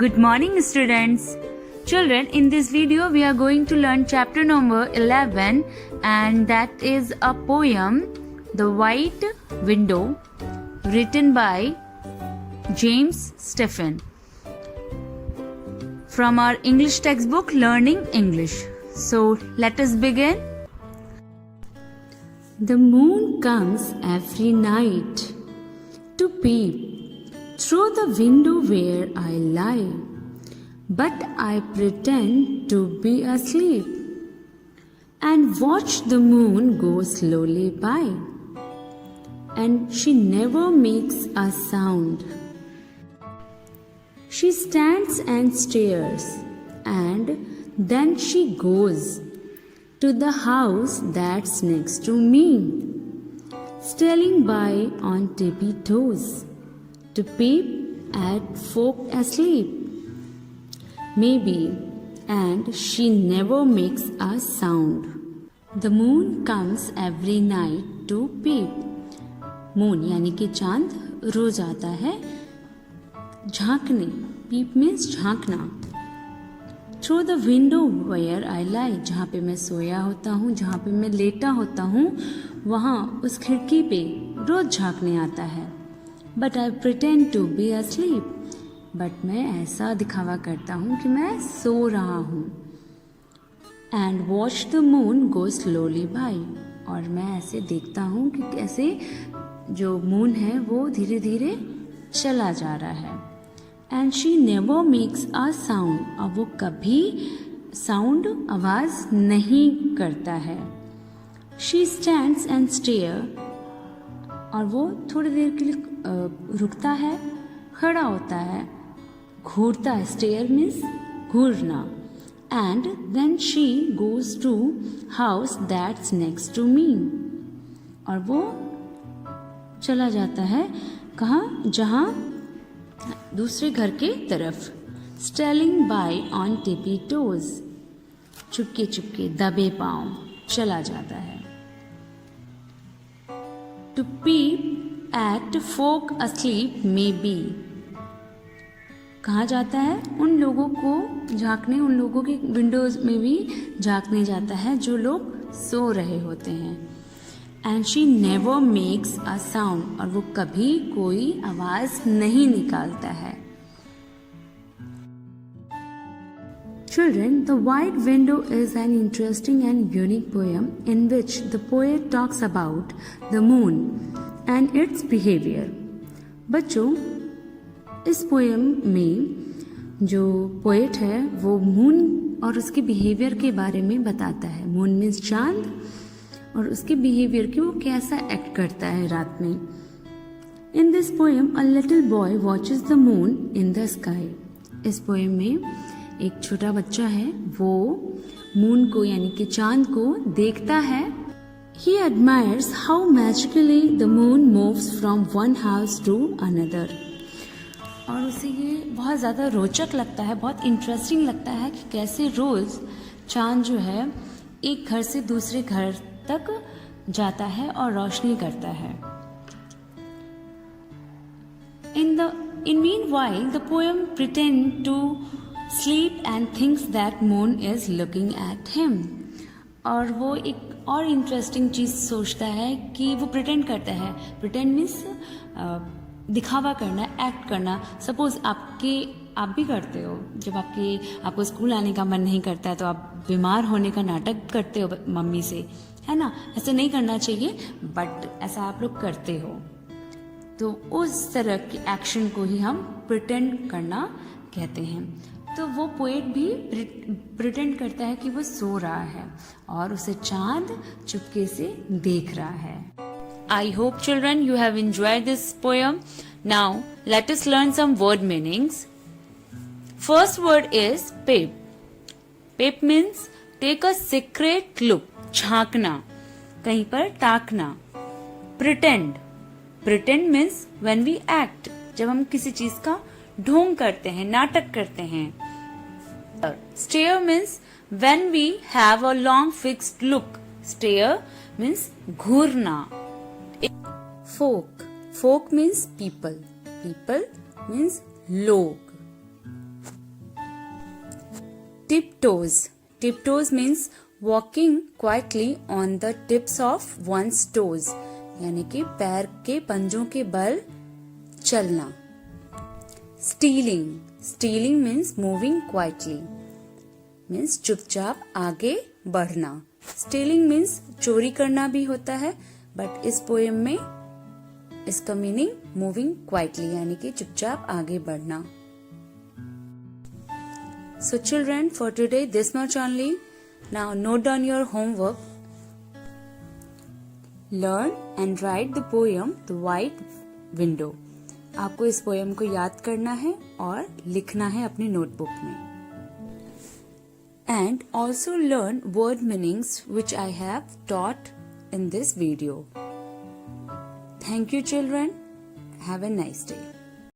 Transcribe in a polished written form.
Good morning, students. Children, in this video we are going to learn chapter number 11, and that is a poem, The White Window, written by James Stephen from our English textbook Learning English. So let us begin. The moon comes every night to peep through the window where I lie, but I pretend to be asleep and watch the moon go slowly by, and she never makes a sound. She stands and stares, and then she goes to the house that's next to me, stealing by on tippy toes to peep at folk asleep. Maybe, and she never makes a sound. The moon comes every night to peep. Moon यानी कि चांद रोज आता है झांकने. Peep means झांकना. Through the window where I lie, जहाँ पे मैं सोया होता हूँ, जहाँ पे मैं लेटा होता हूँ, वहाँ उस खिड़की पे रोज झांकने आता है. But I pretend to be asleep. But मैं ऐसा दिखावा करता हूँ कि मैं सो रहा हूँ. And watch the moon go slowly by. और मैं ऐसे देखता हूँ कि कैसे जो मून है वो धीरे धीरे चला जा रहा है. And she never makes a sound. और वो कभी साउंड आवाज़ नहीं करता है. She stands and stare. और वो थोड़ी देर के लिए रुकता है, खड़ा होता है, घूरता है. स्टेयर मीन्स घूरना. And then she goes to house that's next to me. और वो चला जाता है कहाँ, जहाँ दूसरे घर के तरफ. Stealing bye on टिपी toes, Chupke Chupke दबे पाँव चला जाता है. To peep at folk asleep may be. कहाँ जाता है? उन लोगों को झांकने, उन लोगों के विंडोज में भी झांकने जाता है जो लोग सो रहे होते हैं. And she never makes a sound. और वो कभी कोई आवाज नहीं निकालता है. Children, The White Window is an interesting and unique poem in which the poet talks about the moon and its behavior. बच्चों, इस पोएम में जो पोएट है वो मून और उसके बिहेवियर के बारे में बताता है. मून मीन्स चांद, और उसके बिहेवियर की वो कैसा एक्ट करता है रात में. In this poem, a little boy watches the moon in the sky. इस पोएम में एक छोटा बच्चा है, वो मून को यानी कि चांद को देखता है. He admires how magically the moon moves from one house to another. और उसे ये बहुत ज़्यादा रोचक लगता है, बहुत इंटरेस्टिंग लगता है कि कैसे रोज़ चांद जो है एक घर से दूसरे घर तक जाता है और रोशनी करता है. In meanwhile, the poem pretends to sleep and thinks that moon is looking at him. और वो एक और इंटरेस्टिंग चीज़ सोचता है कि वो प्रिटेंड करता है. प्रिटेंड मीन्स दिखावा करना, एक्ट करना. सपोज आप भी करते हो, जब आपको स्कूल आने का मन नहीं करता है तो आप बीमार होने का नाटक करते हो मम्मी से, है ना. ऐसा नहीं करना चाहिए, बट ऐसा आप लोग करते हो. तो उस तरह के एक्शन को ही हम प्रिटेंड करना कहते हैं. तो वो पोएट भी प्रिटेंड करता है कि वो सो रहा है और उसे चांद चुपके से देख रहा है. I hope children you have enjoyed this poem. Now let us learn some word meanings. First word is peep. Peep means take a secret look. झांकना, कहीं पर ताकना. Pretend. Pretend means when we act. जब हम किसी चीज का ढोंग करते हैं, नाटक करते हैं. Stare means when we have a long fixed look. Stare means Ghurna. Folk. Folk means people. People means लोग. tiptoes. Tiptoes means walking quietly on the tips of one's toes. यानी कि पैर के पंजों के बल चलना. Stealing. Stealing means moving quietly. Means चुपचाप आगे बढ़ना. Stealing means चोरी करना भी होता है, बट इस पोएम में इसका मीनिंग मूविंग क्वाइटली यानी कि चुपचाप आगे बढ़ना. So children, for today this much only. Now note down your homework. Learn and write the poem The White Window. आपको इस पोएम को याद करना है और लिखना है अपनी नोटबुक में. And also learn word meanings which I have taught in this video. Thank you children. Have a nice day.